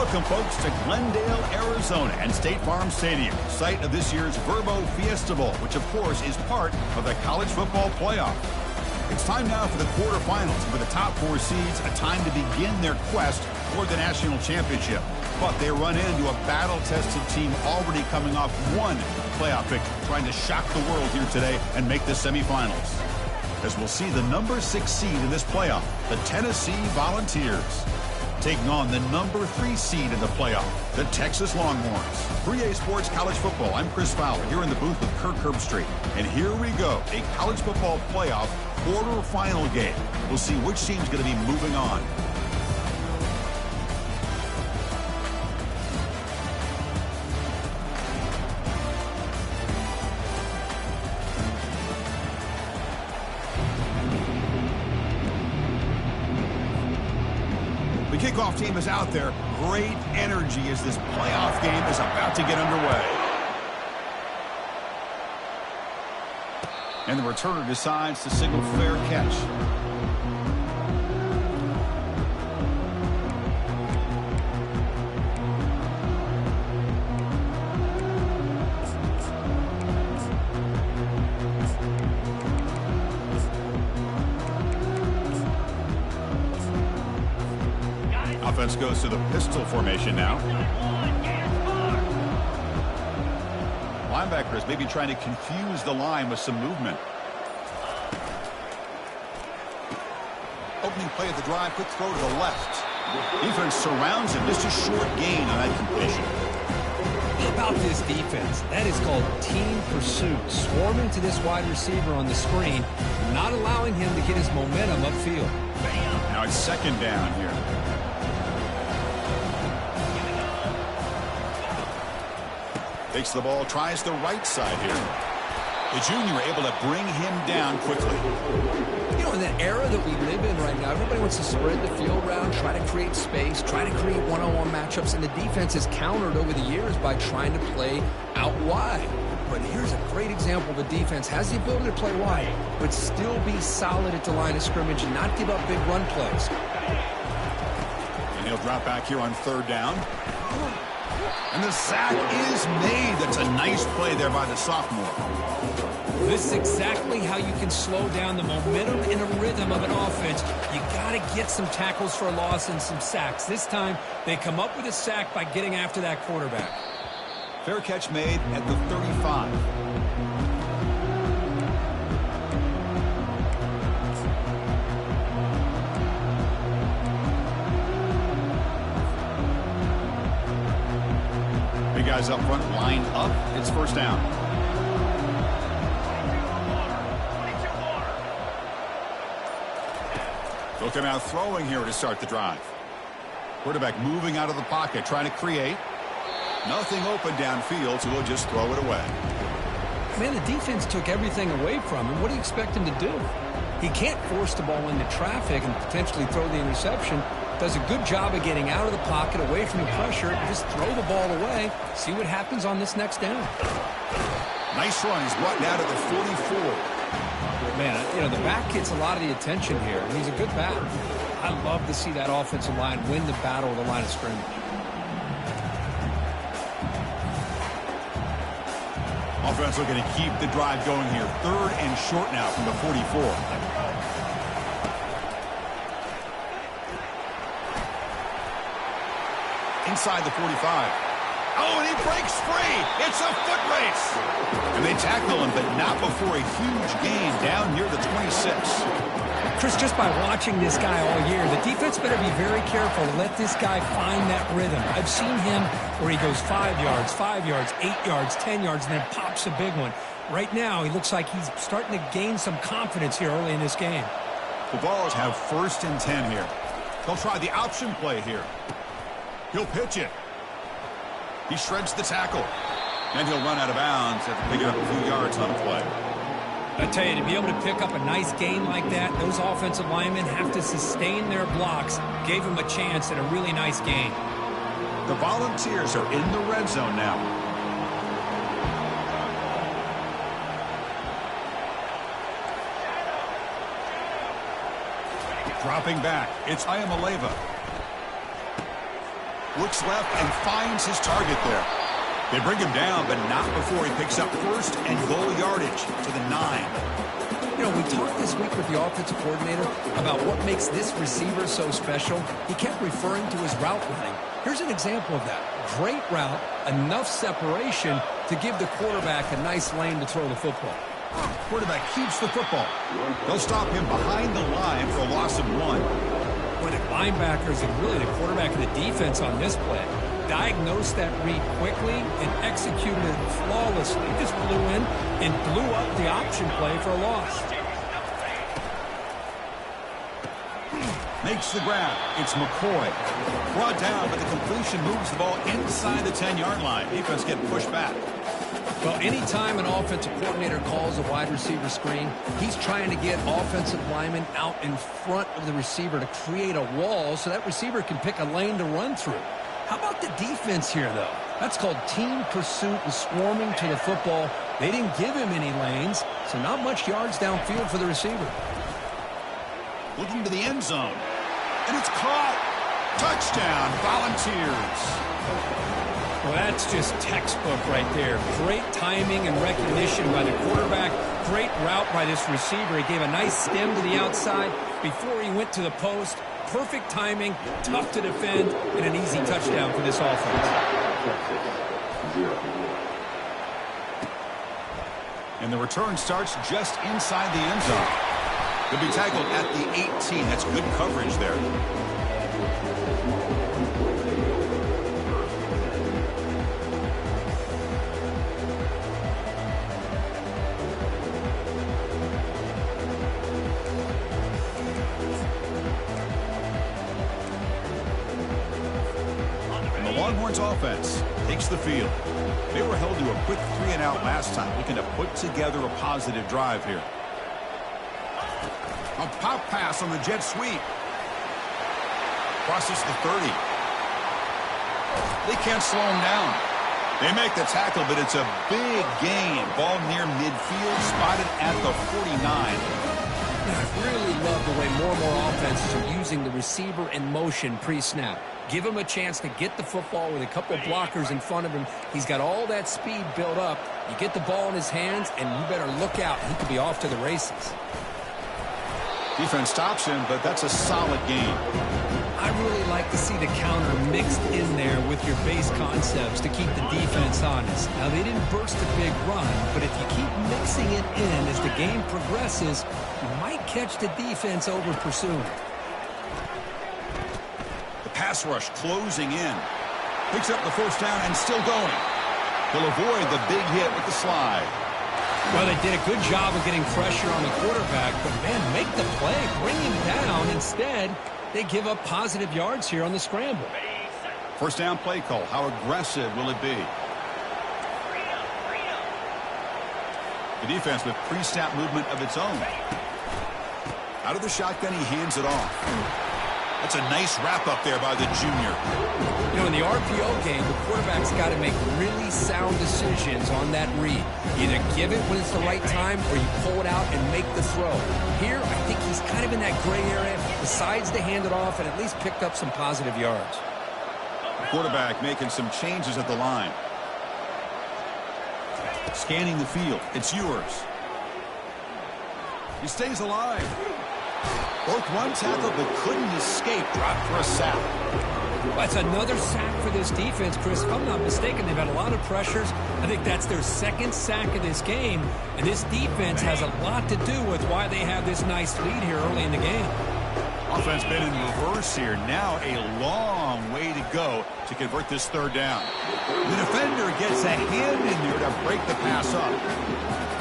Welcome, folks, to Glendale, Arizona and State Farm Stadium, site of this year's Verbo Fiesta Bowl, which, of course, is part of the college football playoff. It's time now for the quarterfinals, for the top 4 seeds, a time to begin their quest for the national championship. But they run into a battle-tested team already coming off one playoff victory, trying to shock the world here today and make the semifinals. As we'll see the number 6 seed in this playoff, the Tennessee Volunteers, taking on the number 3 seed in the playoff, the Texas Longhorns. 3A Sports College Football, I'm Chris Fowler, here in the booth with Kirk Herbstreit. And here we go, a college football playoff quarterfinal game. We'll see which team's going to be moving on. The kickoff team is out there. Great energy as this playoff game is about to get underway. And the returner decides to signal fair catch. Offense goes to the pistol formation now. Linebackers maybe trying to confuse the line with some movement. Opening play of the drive, quick throw to the left. Defense surrounds him. Just a short gain on that completion. How about this defense? That is called team pursuit. Swarming to this wide receiver on the screen, not allowing him to get his momentum upfield. Now it's second down here. Takes the ball, tries the right side here. The junior able to bring him down quickly. You know, in the era that we live in right now, everybody wants to spread the field around, try to create space, try to create one-on-one matchups, and the defense has countered over the years by trying to play out wide. But here's a great example. The defense has the ability to play wide, but still be solid at the line of scrimmage and not give up big run plays. And he'll drop back here on third down. And the sack is made. That's a nice play there by the sophomore. This is exactly how you can slow down the momentum and a rhythm of an offense. You got to get some tackles for a loss and some sacks. This time, they come up with a sack by getting after that quarterback. Fair catch made at the 35. Guys up front lined up. It's first down. They'll come out throwing here to start the drive. Quarterback moving out of the pocket, trying to create. Nothing open downfield, so he'll just throw it away. Man, the defense took everything away from him. What do you expect him to do? He can't force the ball into traffic and potentially throw the interception. Does a good job of getting out of the pocket, away from the pressure, just throw the ball away, see what happens on this next down. Nice run. He's brought down to the 44. Man, you know, the back gets a lot of the attention here, and he's a good back. I love to see that offensive line win the battle of the line of scrimmage. Offense looking to keep the drive going here. Third and short now from the 44. Inside the 45. Oh, and he breaks free. It's a foot race. And they tackle him, but not before a huge gain down near the 26. Chris, just by watching this guy all year, the defense better be very careful to let this guy find that rhythm. I've seen him where he goes 5 yards, 8 yards, 10 yards, and then pops a big one. Right now, he looks like he's starting to gain some confidence here early in this game. The Vols have first and 10 here. They'll try the option play here. He'll pitch it. He shreds the tackle. And he'll run out of bounds after picking up a few yards on the play. I tell you, to be able to pick up a nice gain like that, those offensive linemen have to sustain their blocks. Gave him a chance at a really nice gain. The Volunteers are in the red zone now. Dropping back, it's Ayamaleva. Looks left and finds his target there. They bring him down, but not before he picks up first and goal yardage to the 9. You know, we talked this week with the offensive coordinator about what makes this receiver so special. He kept referring to his route running. Here's an example of that. Great route, enough separation to give the quarterback a nice lane to throw the football. Quarterback keeps the football. They'll stop him behind the line for a loss of 1. When the linebackers and really the quarterback and the defense on this play diagnosed that read quickly and executed it flawlessly. Just flew in and blew up the option play for a loss. Makes the grab. It's McCoy. Brought down, but the completion moves the ball inside the 10-yard line. Defense getting pushed back. Well, anytime an offensive coordinator calls a wide receiver screen, he's trying to get offensive linemen out in front of the receiver to create a wall so that receiver can pick a lane to run through. How about the defense here, though? That's called team pursuit and swarming to the football. They didn't give him any lanes, so not much yards downfield for the receiver. Looking to the end zone. And it's caught. Touchdown, Volunteers. Well, that's just textbook right there. Great timing and recognition by the quarterback. Great route by this receiver. He gave a nice stem to the outside before he went to the post. Perfect timing, tough to defend, and an easy touchdown for this offense. And the return starts just inside the end zone. He'll be tackled at the 18. That's good coverage there. Longhorns offense takes the field. They were held to a quick 3-and-out last time, looking to put together a positive drive here. A pop pass on the jet sweep. Crosses the 30. They can't slow him down. They make the tackle, but it's a big gain. Ball near midfield, spotted at the 49. I really love the way more and more offenses are using the receiver in motion pre-snap. Give him a chance to get the football with a couple blockers in front of him. He's got all that speed built up. You get the ball in his hands, and you better look out. He could be off to the races. Defense stops him, but that's a solid game. I really like to see the counter mixed in there with your base concepts to keep the defense honest. Now, they didn't burst a big run, but if you keep mixing it in as the game progresses, you might catch the defense over pursuing. Pass rush closing in. Picks up the first down and still going. He'll avoid the big hit with the slide. Well, they did a good job of getting pressure on the quarterback, but, man, make the play. Bring him down. Instead, they give up positive yards here on the scramble. First down play call. How aggressive will it be? The defense with pre-snap movement of its own. Out of the shotgun, he hands it off. That's a nice wrap-up there by the junior. You know, in the RPO game, the quarterback's got to make really sound decisions on that read. Either give it when it's the right time or you pull it out and make the throw. Here, I think he's kind of in that gray area, decides to hand it off and at least picked up some positive yards. The quarterback making some changes at the line. Scanning the field. It's yours. He stays alive. Broke one tackle but couldn't escape. Dropped for a sack. Well, that's another sack for this defense, Chris. If I'm not mistaken, they've had a lot of pressures. I think that's their second sack of this game. And this defense has a lot to do with why they have this nice lead here early in the game. Offense been in reverse here. Now a long way to go to convert this third down. The defender gets a hand in there to break the pass up.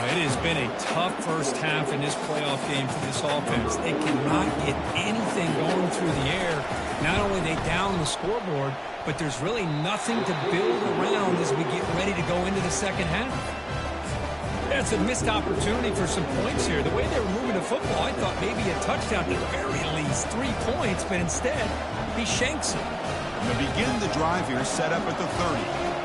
It has been a tough first half in this playoff game for this offense. They cannot get anything going through the air. Not only they down the scoreboard, but there's really nothing to build around as we get ready to go into the second half. That's a missed opportunity for some points here. The way they were moving the football, I thought maybe a touchdown, at the very least 3 points, but instead, he shanks it. And they begin the drive here, set up at the 30.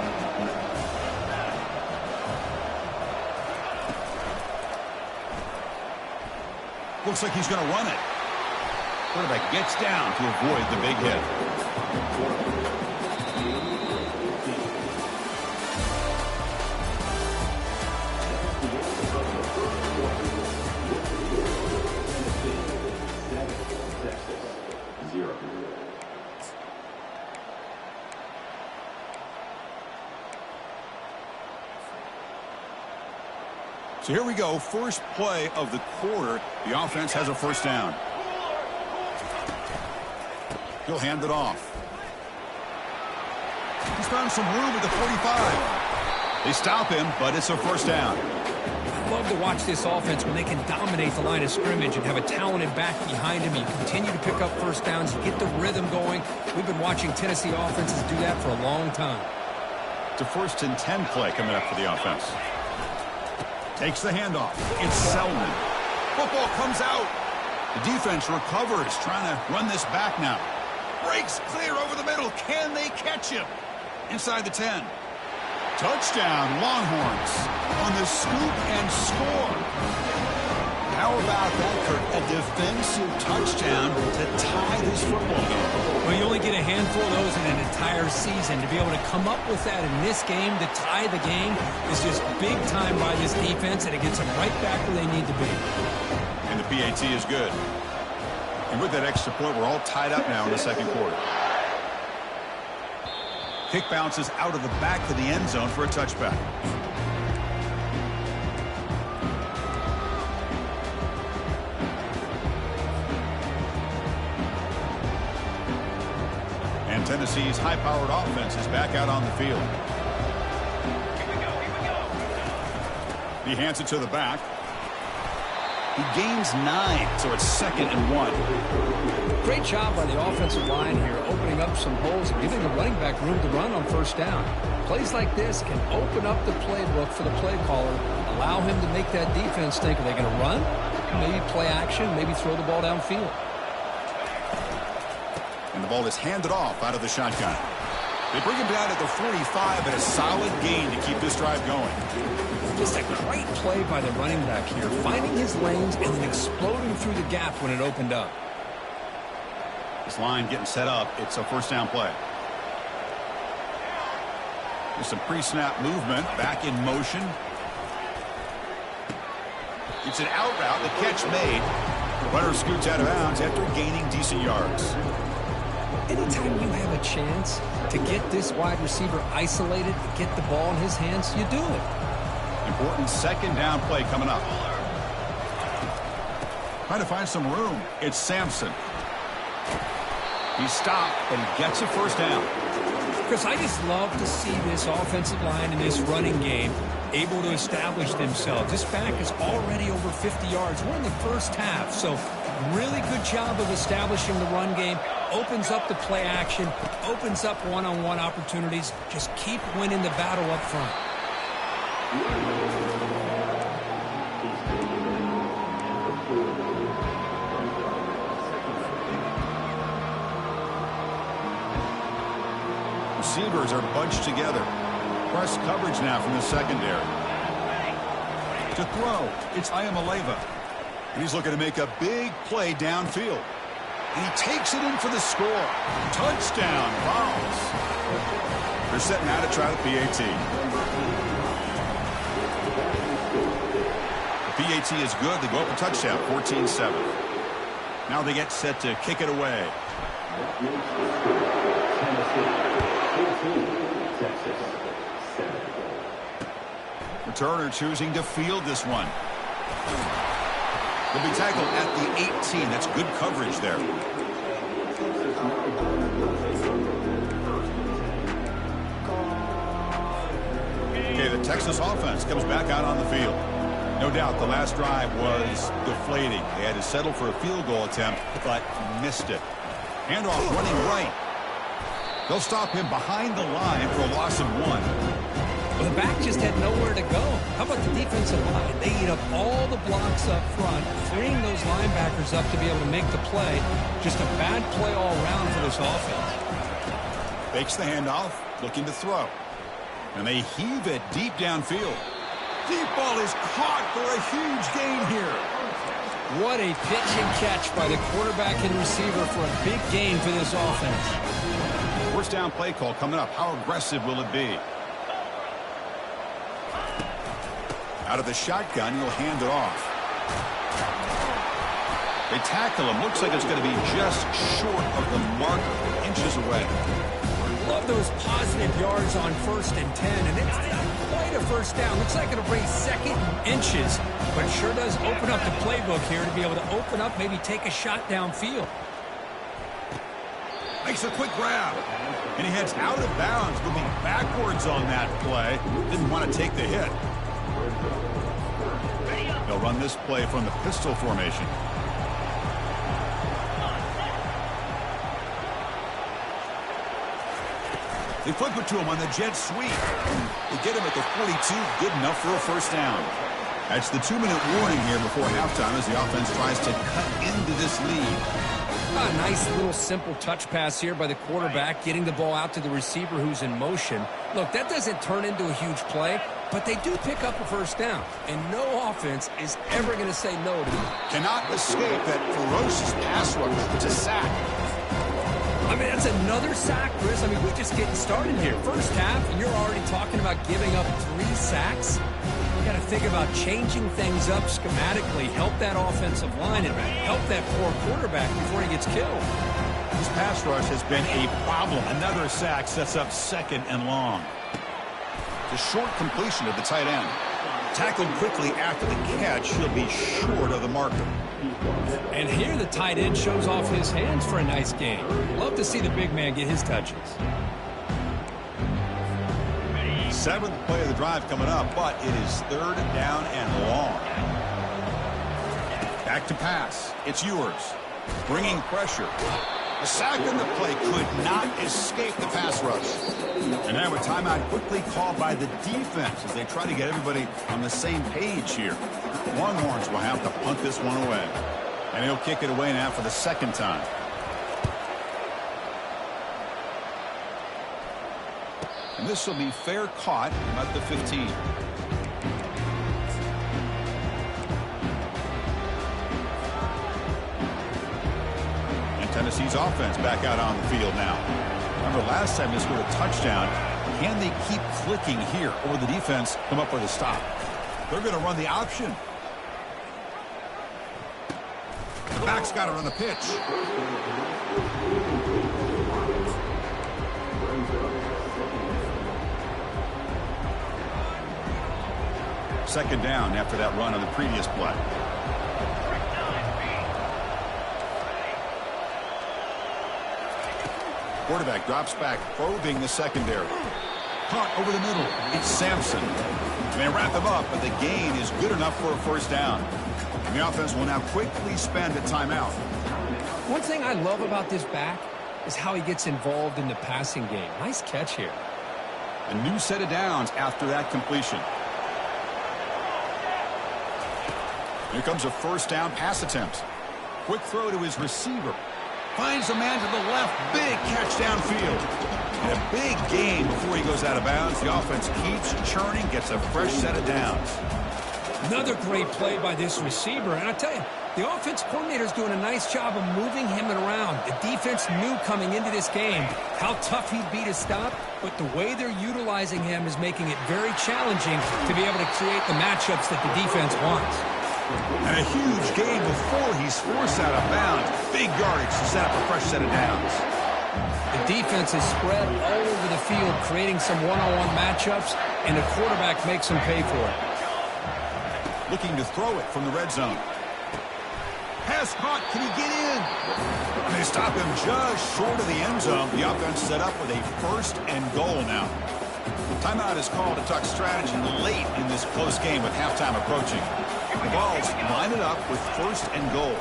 Looks like he's going to run it. Quarterback gets down to avoid the big hit. So here we go, first play of the quarter. The offense has a first down. He'll hand it off. He's found some room at the 45. They stop him, but it's a first down. I love to watch this offense when they can dominate the line of scrimmage and have a talented back behind him. You continue to pick up first downs, you get the rhythm going. We've been watching Tennessee offenses do that for a long time. It's a 1st and 10 play coming up for the offense. Takes the handoff. It's Selman. Football comes out. The defense recovers, trying to run this back now. Breaks clear over the middle. Can they catch him? Inside the 10. Touchdown, Longhorns on the scoop and score. How about that, Kurt? A defensive touchdown to tie this football game. Well, you only get a handful of those in an entire season. To be able to come up with that in this game, to tie the game, is just big time by this defense, and it gets them right back where they need to be. And the PAT is good. And with that extra point, we're all tied up now in the second quarter. Kick bounces out of the back to the end zone for a touchback. And Tennessee's high-powered offense is back out on the field. He hands it to the back. He gains 9, so it's 2nd and 1. Great job by the offensive line here, opening up some holes and giving the running back room to run on first down. Plays like this can open up the playbook for the play caller, allow him to make that defense think, are they going to run? Maybe play action, maybe throw the ball downfield. And the ball is handed off out of the shotgun. They bring him down at the 45, and a solid gain to keep this drive going. Just a great play by the running back here, finding his lanes and then exploding through the gap when it opened up. This line getting set up. It's a first down play. There's some pre-snap movement. Back in motion. It's an out route. The catch made. The runner scoots out of bounds after gaining decent yards. Anytime you have a chance to get this wide receiver isolated, get the ball in his hands, you do it. Important second down play coming up. Trying to find some room. It's Sampson. He's stopped, but he gets a first down. Chris, I just love to see this offensive line and this running game able to establish themselves. This back is already over 50 yards. We're in the first half, so really good job of establishing the run game. Opens up the play action, opens up one-on-one opportunities. Just keep winning the battle up front. Receivers are bunched together. Press coverage now from the secondary. To throw, it's Ayamaleva. And he's looking to make a big play downfield. And he takes it in for the score. Touchdown, Vols. They're setting out to try the PAT. The PAT is good. They go up a touchdown, 14-7. Now they get set to kick it away. Returner choosing to field this one. They'll be tackled at the 18. That's good coverage there. Okay, the Texas offense comes back out on the field. No doubt the last drive was deflating. They had to settle for a field goal attempt, but missed it. Handoff running right. They'll stop him behind the line for a loss of 1. Well, the back just had nowhere to go. How about the defensive line? They eat up all the blocks up front, freeing those linebackers up to be able to make the play. Just a bad play all around for this offense. Fakes the handoff, looking to throw. And they heave it deep downfield. Deep ball is caught for a huge gain here. What a pitch and catch by the quarterback and receiver for a big gain for this offense. First down play call coming up. How aggressive will it be? Out of the shotgun, he'll hand it off. They tackle him. Looks like it's going to be just short of the marker, inches away. Love those positive yards on 1st and 10, and it's not quite a first down. Looks like it'll bring 2nd and inches, but it sure does open up the playbook here to be able to open up, maybe take a shot downfield. Makes a quick grab, and he heads out of bounds, moving backwards on that play. Didn't want to take the hit. They'll run this play from the pistol formation. They flip it to him on the jet sweep. They get him at the 42, good enough for a first down. That's the 2-minute warning here before halftime as the offense tries to cut into this lead. A nice little simple touch pass here by the quarterback, getting the ball out to the receiver who's in motion. Look, that doesn't turn into a huge play, but they do pick up a first down, and no offense is ever going to say no to them. Cannot escape that ferocious pass rush. It's a sack. I mean, that's another sack, Chris. I mean, we're just getting started here. First half, and you're already talking about giving up 3 sacks. You got to think about changing things up schematically, help that offensive line, and help that poor quarterback before he gets killed. This pass rush has been a problem. Another sack sets up 2nd and long. The short completion of the tight end. Tackled quickly after the catch, he'll be short of the marker. And here the tight end shows off his hands for a nice game. Love to see the big man get his touches. 7th play of the drive coming up, but it is 3rd down and long. Back to pass. It's yours. Bringing pressure. A sack in the play could not escape the pass rush. And now a timeout quickly called by the defense as they try to get everybody on the same page here. Longhorns will have to punt this one away. And he'll kick it away now for the 2nd time. And this will be fair caught at the 15. And Tennessee's offense back out on the field now. Remember last time they scored a touchdown. Can they keep clicking here, or will the defense come up with a stop? They're going to run the option. The back's got it on the pitch. Second down after that run on the previous play. Quarterback drops back, probing the secondary. Caught over the middle. It's Sampson. They wrap him up, but the gain is good enough for a first down. And the offense will now quickly spend a timeout. One thing I love about this back is how he gets involved in the passing game. Nice catch here. A new set of downs after that completion. Here comes a first down pass attempt. Quick throw to his receiver. Finds a man to the left. Big catch downfield. And a big gain before he goes out of bounds. The offense keeps churning, gets a fresh set of downs. Another great play by this receiver. And I tell you, the offense coordinator is doing a nice job of moving him around. The defense knew coming into this game how tough he'd be to stop, but the way they're utilizing him is making it very challenging to be able to create the matchups that the defense wants. And a huge gain before he's forced out of bounds. Big yardage to set up a fresh set of downs. The defense is spread all over the field, creating some one-on-one matchups, and the quarterback makes them pay for it. Looking to throw it from the red zone. Pass caught. Can he get in? And they stop him just short of the end zone. The offense set up with a 1st and goal now. Timeout is called to talk strategy late in this close game with halftime approaching. The Vols line it up with 1st and goal.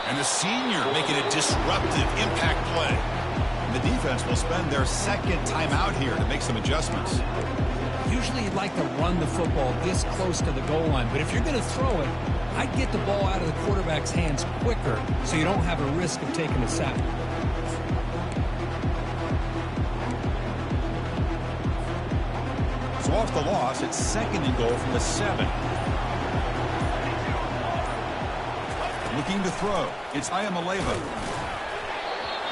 And the senior making a disruptive impact play. And the defense will spend their 2nd timeout here to make some adjustments. Usually you'd like to run the football this close to the goal line, but if you're going to throw it, I'd get the ball out of the quarterback's hands quicker so you don't have a risk of taking a sack. So off the loss, it's 2nd and goal from the 7. Looking to throw. It's Ncaa.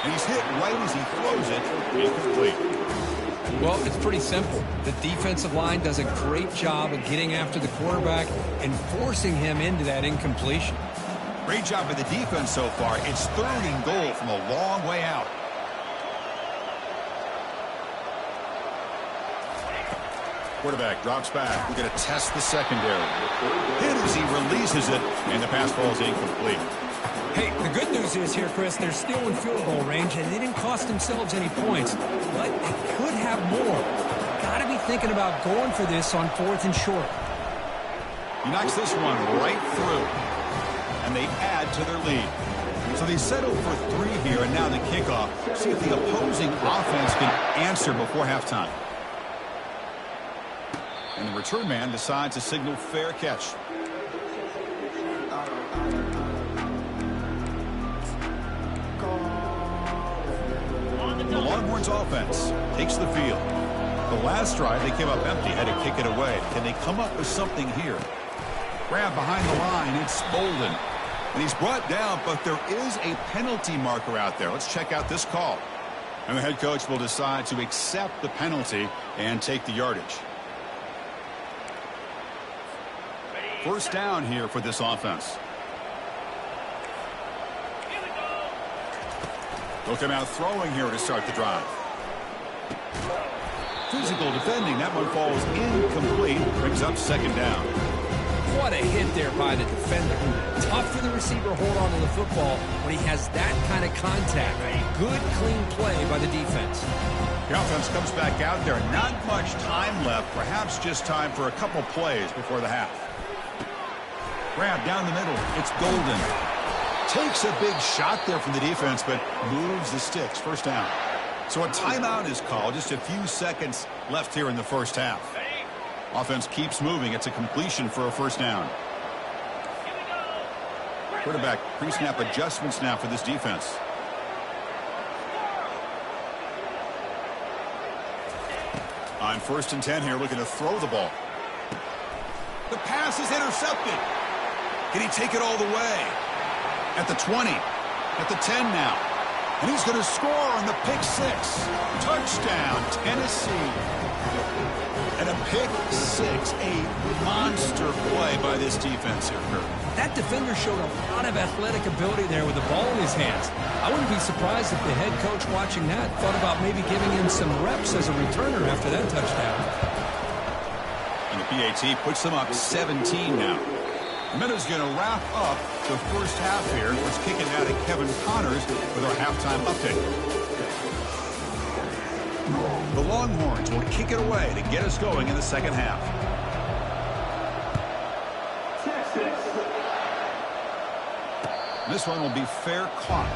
And he's hit right as he throws it, incomplete. Well, it's pretty simple. The defensive line does a great job of getting after the quarterback and forcing him into that incompletion. Great job by the defense so far. It's 3rd and goal from a long way out. Quarterback drops back. We're going to test the secondary. Hit as he releases it, and the pass falls incomplete. Hey, the good news is here, Chris, they're still in field goal range, and they didn't cost themselves any points, but they could have more. Got to be thinking about going for this on 4th and short. He knocks this one right through, and they add to their lead. So they settle for 3 here, and now the kickoff. See if the opposing offense can answer before halftime. And the return man decides to signal fair catch. The Longhorns offense takes the field. The last drive, they came up empty, had to kick it away. Can they come up with something here? Grab behind the line, it's Bolden. And he's brought down, but there is a penalty marker out there. Let's check out this call. And the head coach will decide to accept the penalty and take the yardage. First down here for this offense. They'll come out throwing here to start the drive. Physical defending. That one falls incomplete. Brings up 2nd down. What a hit there by the defender. Tough for the receiver to hold on to the football when he has that kind of contact. A good, clean play by the defense. The offense comes back out there. Not much time left. Perhaps just time for a couple plays before the half. Grab down the middle. It's Golden. Takes a big shot there from the defense, but moves the sticks. First down. So a timeout is called. Just a few seconds left here in the first half. Offense keeps moving. It's a completion for a first down. Quarterback pre-snap adjustments now for this defense. On 1st and 10 here, looking to throw the ball. The pass is intercepted. Can he take it all the way? At the 20, at the 10 now. And he's going to score on the pick 6. Touchdown, Tennessee. And a pick 6, a monster play by this defense here, Kurt. That defender showed a lot of athletic ability there with the ball in his hands. I wouldn't be surprised if the head coach watching that thought about maybe giving him some reps as a returner after that touchdown. And the PAT puts them up 17 now. The Meadows going to wrap up the first half here. Let's kick it out to Kevin Connors with our halftime update. The Longhorns will kick it away to get us going in the second half. This one will be fair caught.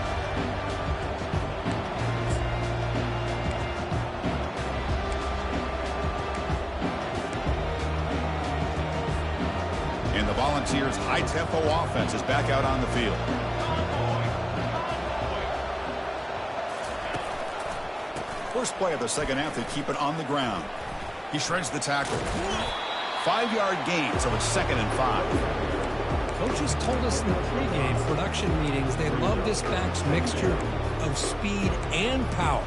And the Volunteers' high-tempo offense is back out on the field. First play of the second half, they keep it on the ground. He shreds the tackle. 5-yard gain, so it's 2nd and 5. Coaches told us in the pregame production meetings they love this back's mixture of speed and power.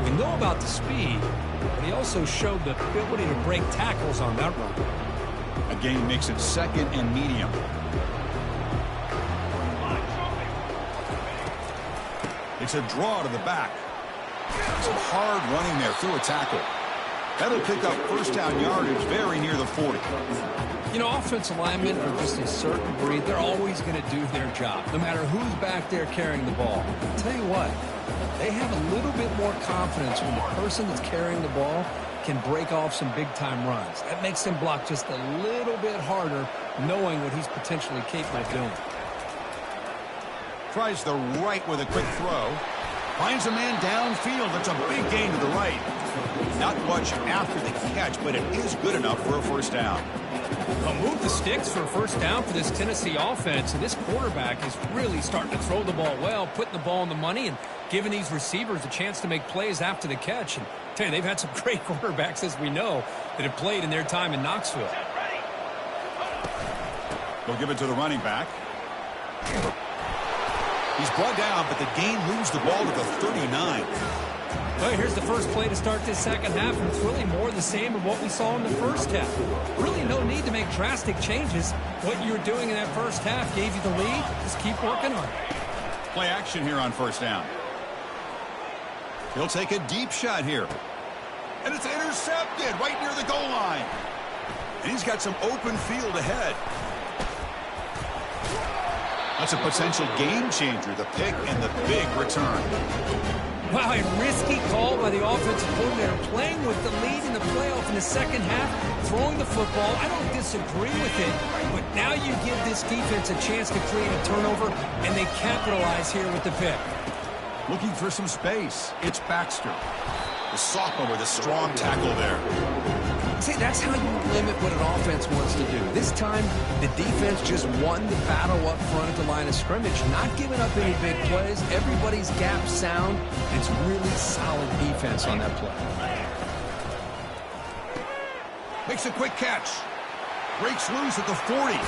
We know about the speed, but he also showed the ability to break tackles on that run. A gain makes it 2nd and medium. It's a draw to the back. Some hard running there through a tackle. That'll pick up first down yardage very near the 40. You know, offensive linemen are just a certain breed. They're always going to do their job, no matter who's back there carrying the ball. I'll tell you what, they have a little bit more confidence when the person that's carrying the ball can break off some big-time runs. That makes them block just a little bit harder, knowing what he's potentially capable of doing. Tries the right with a quick throw. Finds a man downfield. That's a big gain to the right. Not much after the catch, but it is good enough for a first down. Well, move the sticks for a first down for this Tennessee offense, and this quarterback is really starting to throw the ball well, putting the ball on the money and giving these receivers a chance to make plays after the catch. And I tell you, they've had some great quarterbacks, as we know, that have played in their time in Knoxville. They'll give it to the running back. He's brought down, but the gain moves the ball to the 39. Well, here's the first play to start this second half, and it's really more the same of what we saw in the first half. Really no need to make drastic changes. What you were doing in that first half gave you the lead. Just keep working on it. Play action here on first down. He'll take a deep shot here. And it's intercepted right near the goal line. And he's got some open field ahead. That's a potential game changer, the pick and the big return. Wow, a risky call by the offensive coordinator, playing with the lead in the playoff in the second half, throwing the football. I don't disagree with it, but now you give this defense a chance to create a turnover, and they capitalize here with the pick. Looking for some space. It's Baxter. The sophomore with a strong tackle there. See, that's how you limit what an offense wants to do. This time, the defense just won the battle up front at the line of scrimmage, not giving up any big plays. Everybody's gap sound. It's really solid defense on that play. Makes a quick catch. Breaks loose at the 40.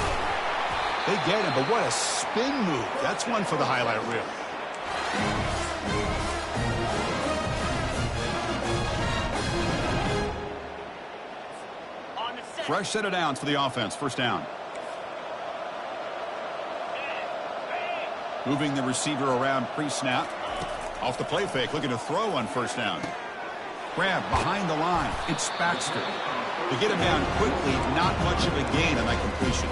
They get him, but what a spin move. That's one for the highlight reel. Fresh set of downs for the offense. First down. Moving the receiver around pre-snap. Off the play fake, looking to throw on first down. Grab behind the line. It's Baxter. They get him down quickly. Not much of a gain on that completion.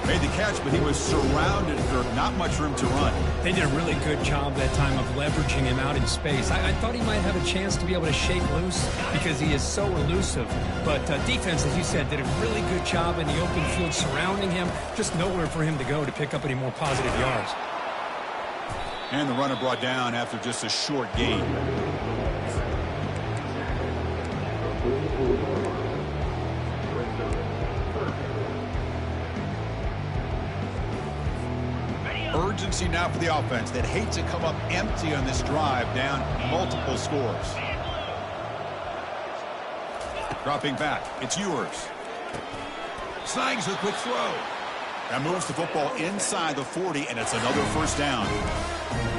Made the catch, but he was surrounded for not much room to run. They did a really good job that time of leveraging him out in space. I thought he might have a chance to be able to shake loose because he is so elusive. But defense, as you said, did a really good job in the open field surrounding him. Just nowhere for him to go to pick up any more positive yards. And the runner brought down after just a short gain. Urgency now for the offense that hates to come up empty on this drive, down multiple scores. Dropping back, it's yours. Snags a quick throw. That moves the football inside the 40, and it's another first down.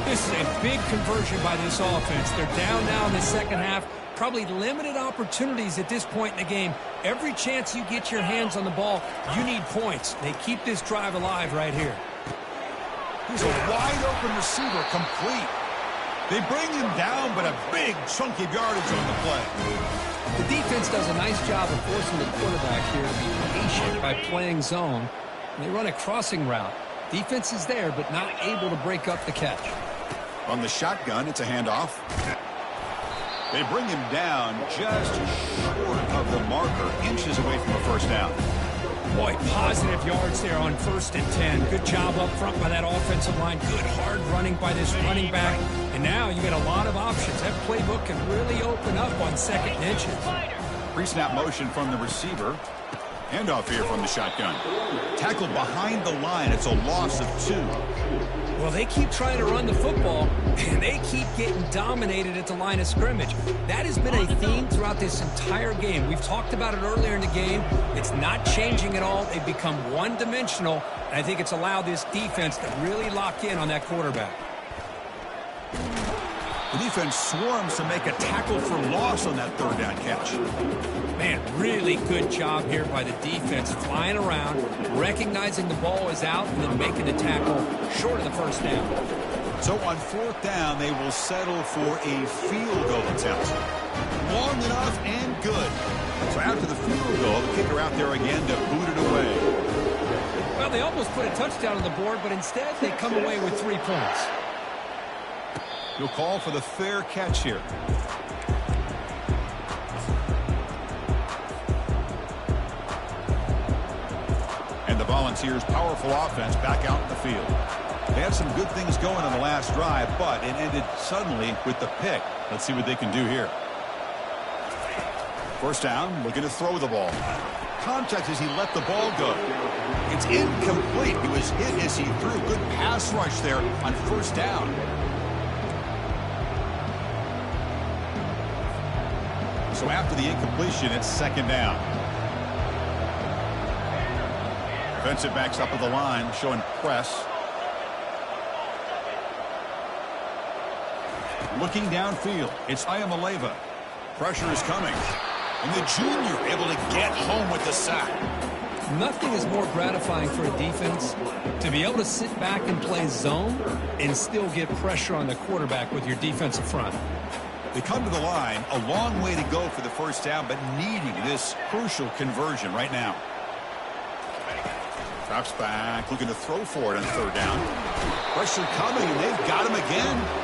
This is a big conversion by this offense. They're down now in the second half. Probably limited opportunities at this point in the game. Every chance you get your hands on the ball, you need points. They keep this drive alive right here. Here's a wide-open receiver, complete. They bring him down, but a big chunk of yardage on the play. The defense does a nice job of forcing the quarterback here to be patient by playing zone. And they run a crossing route. Defense is there, but not able to break up the catch. On the shotgun, it's a handoff. They bring him down just short of the marker, inches away from a first down. Boy, positive yards there on 1st and 10. Good job up front by that offensive line. Good hard running by this running back. And now you get a lot of options. That playbook can really open up on 2nd and inches. Pre-snap motion from the receiver. Handoff here from the shotgun. Tackled behind the line. It's a loss of 2. Well, they keep trying to run the football, and they keep getting dominated at the line of scrimmage. That has been a theme throughout this entire game. We've talked about it earlier in the game. It's not changing at all. They've become one-dimensional, and I think it's allowed this defense to really lock in on that quarterback. The defense swarms to make a tackle for loss on that 3rd down catch. Man, really good job here by the defense, flying around, recognizing the ball is out, and then making the tackle short of the first down. So on 4th down, they will settle for a field goal attempt. Long enough and good. So after the field goal, the kicker out there again to boot it away. Well, they almost put a touchdown on the board, but instead they come away with 3 points. He'll call for the fair catch here. And the Volunteers' powerful offense back out in the field. They had some good things going on the last drive, but it ended suddenly with the pick. Let's see what they can do here. First down, looking to throw the ball. Contact as he let the ball go. It's incomplete. He was hit as he threw. Good pass rush there on 1st down. So after the incompletion, it's 2nd down. Defensive backs up at the line, showing press. Looking downfield, it's Ayamaleva. Pressure is coming. And the junior able to get home with the sack. Nothing is more gratifying for a defense to be able to sit back and play zone and still get pressure on the quarterback with your defensive front. They come to the line, a long way to go for the first down, but needing this crucial conversion right now. Drops back, looking to throw for it on third down. Pressure coming, and they've got him again.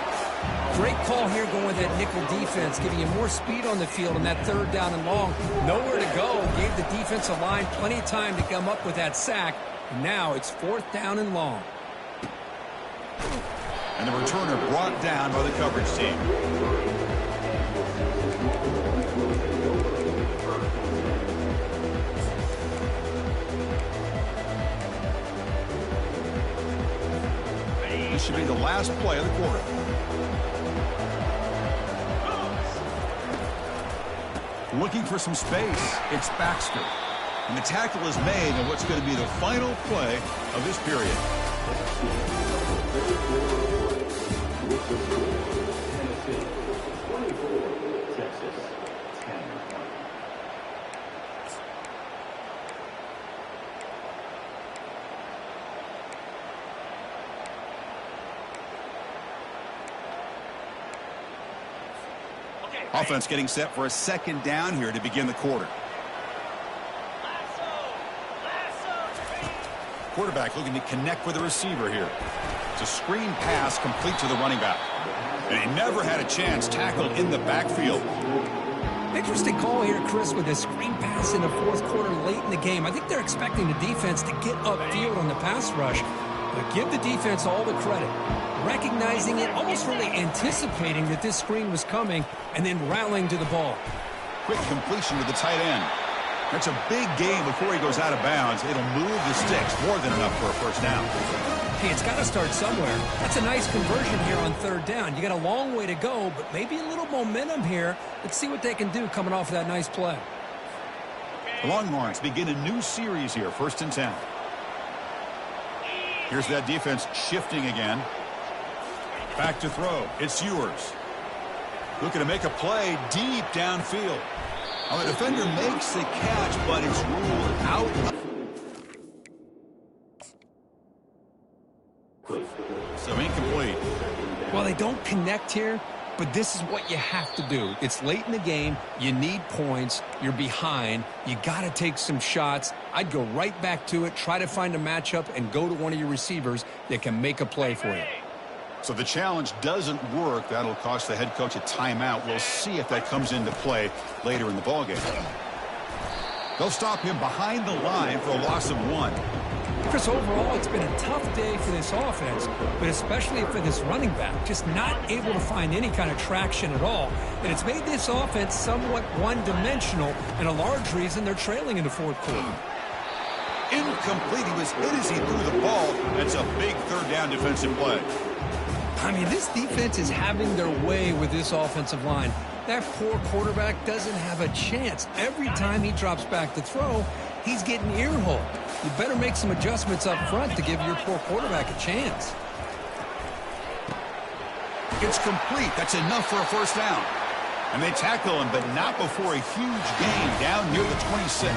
Great call here going with that nickel defense, giving you more speed on the field on that third down and long. Nowhere to go. Gave the defensive line plenty of time to come up with that sack. And now it's fourth down and long. And the returner brought down by the coverage team. This should be the last play of the quarter. Looking for some space, it's Baxter. And the tackle is made on what's going to be the final play of this period. Offense getting set for a second down here to begin the quarter. Quarterback looking to connect with the receiver here. It's a screen pass complete to the running back. And he never had a chance tackled in the backfield. Interesting call here, Chris, with a screen pass in the fourth quarter late in the game. I think they're expecting the defense to get upfield on the pass rush. But give the defense all the credit. Recognizing it, almost really anticipating that this screen was coming, and then rallying to the ball. Quick completion to the tight end. That's a big gain before he goes out of bounds. It'll move the sticks more than enough for a first down. Hey, it's got to start somewhere. That's a nice conversion here on third down. You got a long way to go, but maybe a little momentum here. Let's see what they can do coming off of that nice play. The Longhorns begin a new series here, 1st and 10. Here's that defense shifting again. Back to throw. It's Ewers. Looking to make a play deep downfield. Well, the defender makes the catch, but it's ruled out. So incomplete. Well, they don't connect here, but this is what you have to do. It's late in the game. You need points. You're behind. You got to take some shots. I'd go right back to it, try to find a matchup, and go to one of your receivers that can make a play for you. So the challenge doesn't work. That'll cost the head coach a timeout. We'll see if that comes into play later in the ballgame. They'll stop him behind the line for a loss of 1. Chris, overall, it's been a tough day for this offense, but especially for this running back, just not able to find any kind of traction at all. And it's made this offense somewhat one-dimensional, and a large reason they're trailing in the fourth quarter. Incomplete. He was hit as he threw the ball. That's a big third down defensive play. I mean, this defense is having their way with this offensive line. That poor quarterback doesn't have a chance. Every time he drops back to throw, he's getting ear-holed. You better make some adjustments up front to give your poor quarterback a chance. It's complete. That's enough for a first down. And they tackle him, but not before a huge gain down near the 26.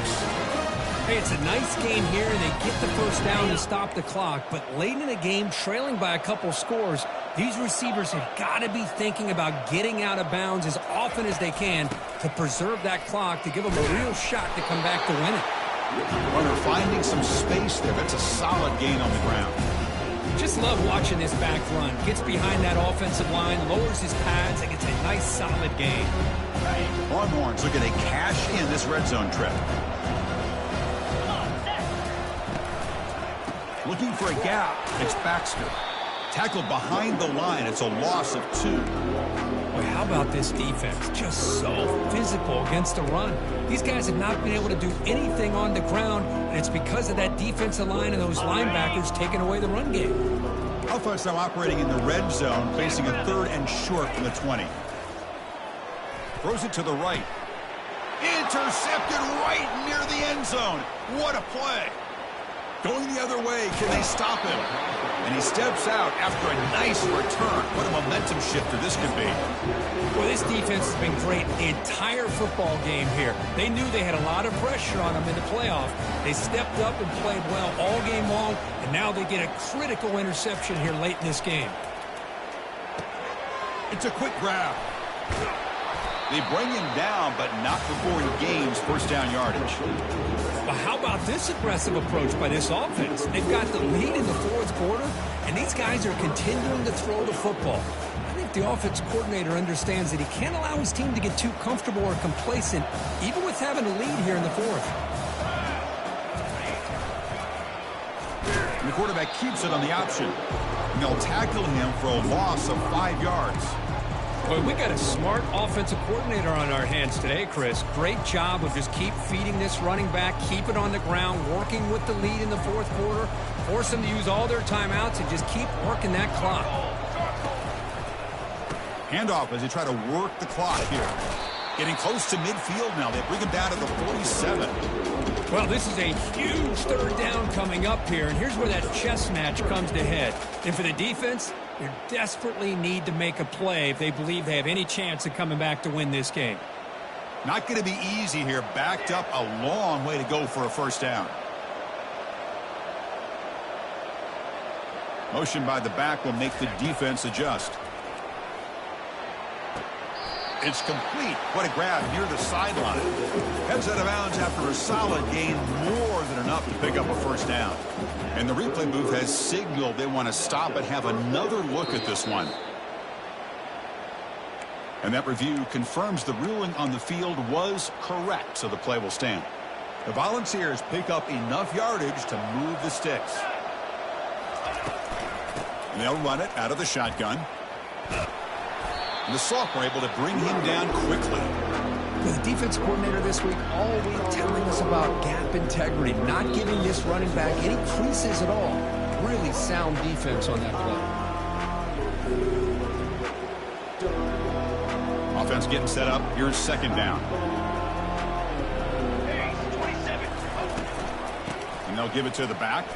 Hey, it's a nice game here, and they get the first down to stop the clock. But late in the game, trailing by a couple scores, these receivers have got to be thinking about getting out of bounds as often as they can to preserve that clock, to give them a real shot to come back to win it. Runner finding some space there. That's a solid gain on the ground. Just love watching this back run. Gets behind that offensive line, lowers his pads, and gets a nice solid gain. Longhorns looking to cash in this red zone trip. Looking for a gap. It's Baxter. Tackled behind the line. It's a loss of 2. Boy, how about this defense? Just so physical against the run. These guys have not been able to do anything on the ground, and it's because of that defensive line and those linebackers taking away the run game. Offense now operating in the red zone, facing a 3rd and short from the 20. Throws it to the right. Intercepted right near the end zone. What a play. Going the other way. Can they stop him? And he steps out after a nice return. What a momentum shifter this could be. Well, this defense has been great the entire football game here. They knew they had a lot of pressure on them in the playoff. They stepped up and played well all game long, and now they get a critical interception here late in this game. It's a quick grab. They bring him down, but not before he gains first down yardage. Well, how about this aggressive approach by this offense? They've got the lead in the fourth quarter, and these guys are continuing to throw the football. I think the offense coordinator understands that he can't allow his team to get too comfortable or complacent, even with having a lead here in the fourth. And the quarterback keeps it on the option. And they'll tackle him for a loss of 5 yards. Well, we got a smart offensive coordinator on our hands today, Chris. Great job of just keep feeding this running back, keep it on the ground, working with the lead in the fourth quarter, force them to use all their timeouts and just keep working that clock. Handoff as they try to work the clock here. Getting close to midfield now. They bring him down to the 47. Well, this is a huge third down coming up here, and here's where that chess match comes to head. And for the defense, they desperately need to make a play if they believe they have any chance of coming back to win this game. Not going to be easy here. Backed up a long way to go for a first down. Motion by the back will make the defense adjust. It's complete. What a grab near the sideline. Heads out of bounds after a solid gain, more than enough to pick up a first down. And the replay booth has signaled they want to stop and have another look at this one. And that review confirms the ruling on the field was correct, so the play will stand. The Volunteers pick up enough yardage to move the sticks. And they'll run it out of the shotgun. And the sophomore able to bring him down quickly. The defense coordinator this week all week telling us about gap integrity, not giving this running back any creases at all. Really sound defense on that play. Offense getting set up. Here's second down. And they'll give it to the back.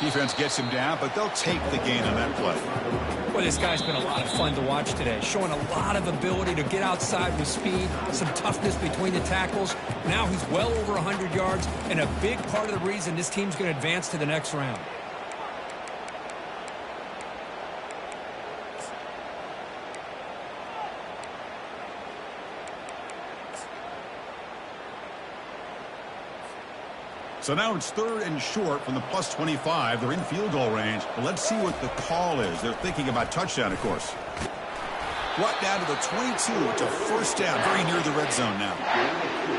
Defense gets him down, but they'll take the gain on that play. Well, this guy's been a lot of fun to watch today, showing a lot of ability to get outside with speed, some toughness between the tackles. Now he's well over 100 yards, and a big part of the reason this team's going to advance to the next round. So now it's third and short from the plus 25. They're in field goal range. Well, let's see what the call is. They're thinking about touchdown, of course. Brought down to the 22 to first down, very near the red zone now.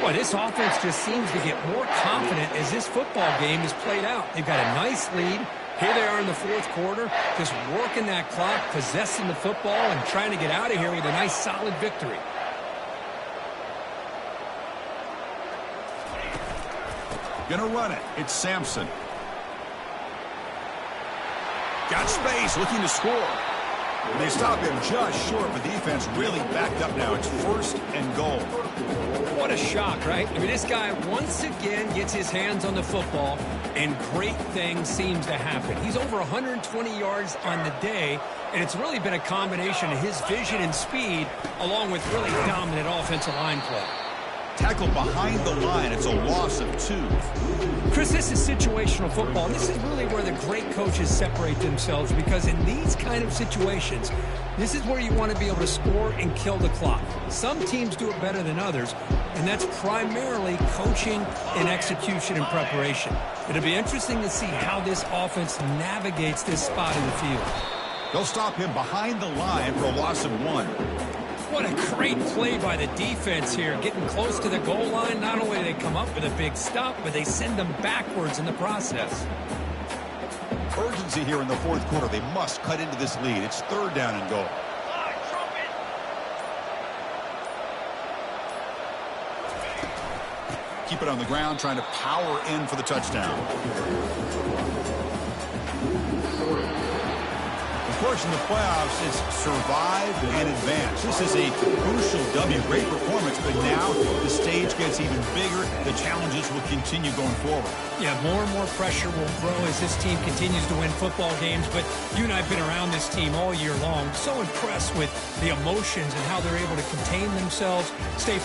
Well, this offense just seems to get more confident as this football game is played out. They've got a nice lead. Here they are in the fourth quarter, just working that clock, possessing the football, and trying to get out of here with a nice, solid victory. Gonna run it. It's Sampson. Got space, looking to score. And they stop him just short. The defense really backed up now. It's first and goal. What a shock, right? I mean, this guy once again gets his hands on the football, and great things seems to happen. He's over 120 yards on the day, and it's really been a combination of his vision and speed, along with really dominant offensive line play. Tackled behind the line. It's a loss of 2. Chris, this is situational football, and this is really where the great coaches separate themselves, because in these kind of situations, this is where you want to be able to score and kill the clock. Some teams do it better than others, and that's primarily coaching and execution and preparation. It'll be interesting to see how this offense navigates this spot in the field. They'll stop him behind the line for a loss of 1. What a great play by the defense here. Getting close to the goal line, not only do they come up with a big stop, but they send them backwards in the process. Urgency here in the fourth quarter. They must cut into this lead. It's third down and goal. Keep it on the ground, trying to power in for the touchdown. course, in the playoffs, it's survive and advance. This is a crucial W. Great performance, but now the stage gets even bigger. The challenges will continue going forward. Yeah, more and more pressure will grow as this team continues to win football games, but you and I have been around this team all year long. So impressed with the emotions and how they're able to contain themselves, stay